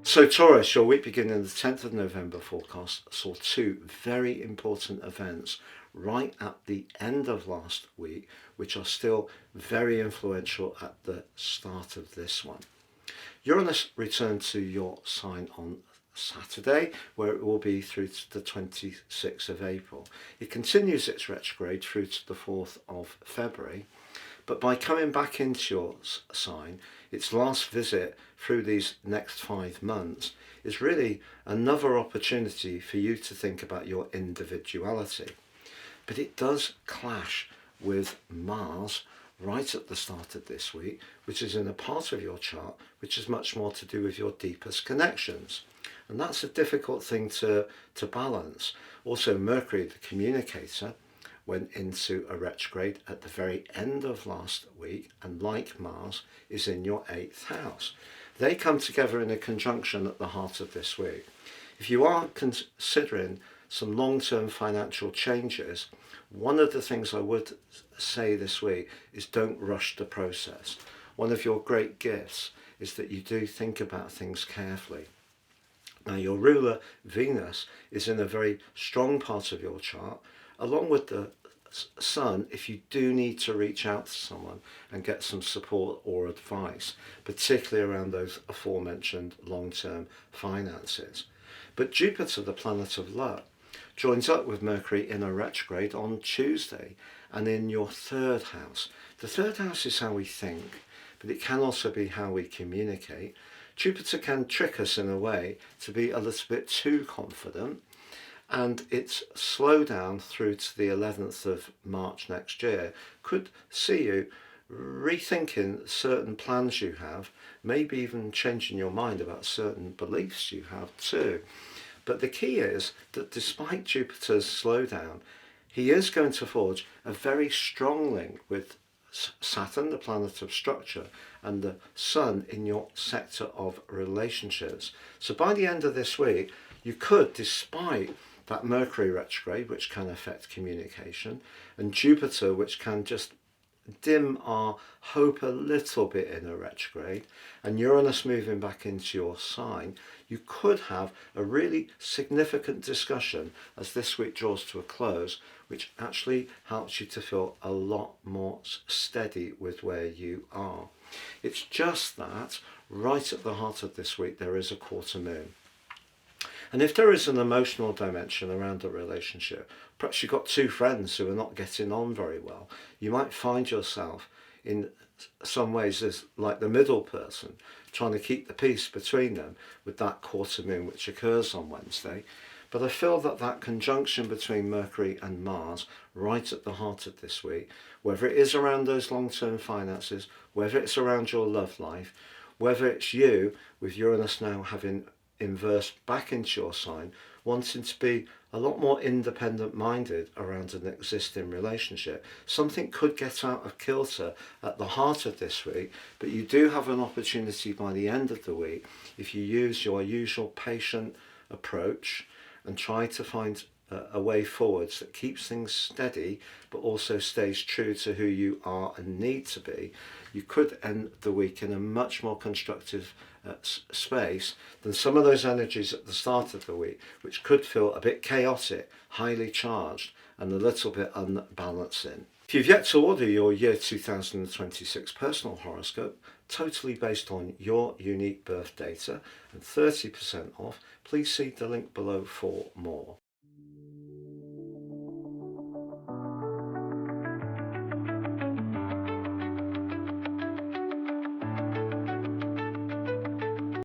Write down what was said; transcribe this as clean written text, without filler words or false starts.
So Taurus, your week beginning the 10th of November forecast saw two very important events right at the end of last week, which are still very influential at the start of this one. Uranus returned to your sign on Saturday, where it will be through to the 26th of April. It continues its retrograde through to the 4th of February, but by coming back into your sign, its last visit through these next 5 months is really another opportunity for you to think about your individuality. But it does clash with Mars right at the start of this week, which is in a part of your chart which is much more to do with your deepest connections. And that's a difficult thing to balance. Also, Mercury, the communicator, went into a retrograde at the very end of last week, and like Mars, is in your 8th house. They come together in a conjunction at the heart of this week. If you are considering some long-term financial changes, one of the things I would say this week is don't rush the process. One of your great gifts is that you do think about things carefully. Now, your ruler, Venus, is in a very strong part of your chart, along with the Sun, if you do need to reach out to someone and get some support or advice, particularly around those aforementioned long-term finances. But Jupiter, the planet of luck, joins up with Mercury in a retrograde on Tuesday and in your 3rd house. The 3rd house is how we think, but it can also be how we communicate. Jupiter can trick us in a way to be a little bit too confident, and its slowdown through to the 11th of March next year could see you rethinking certain plans you have, maybe even changing your mind about certain beliefs you have too. But the key is that despite Jupiter's slowdown, he is going to forge a very strong link with Saturn, the planet of structure, and the Sun in your sector of relationships. So by the end of this week, you could, despite that Mercury retrograde, which can affect communication, and Jupiter, which can just dim our hope a little bit in a retrograde, and Uranus moving back into your sign, you could have a really significant discussion as this week draws to a close, which actually helps you to feel a lot more steady with where you are. It's just that right at the heart of this week there is a quarter moon. And if there is an emotional dimension around a relationship, perhaps you've got two friends who are not getting on very well, you might find yourself in some ways as like the middle person, trying to keep the peace between them with that quarter moon which occurs on Wednesday. But I feel that that conjunction between Mercury and Mars right at the heart of this week, whether it is around those long-term finances, whether it's around your love life, whether it's you with Uranus now having inversed back into your sign, wanting to be a lot more independent minded around an existing relationship. Something could get out of kilter at the heart of this week, but you do have an opportunity by the end of the week, if you use your usual patient approach and try to find a way forwards that keeps things steady but also stays true to who you are and need to be, you could end the week in a much more constructive space than some of those energies at the start of the week, which could feel a bit chaotic, highly charged and a little bit unbalancing. If you've yet to order your year 2026 personal horoscope, totally based on your unique birth data and 30% off, please see the link below for more.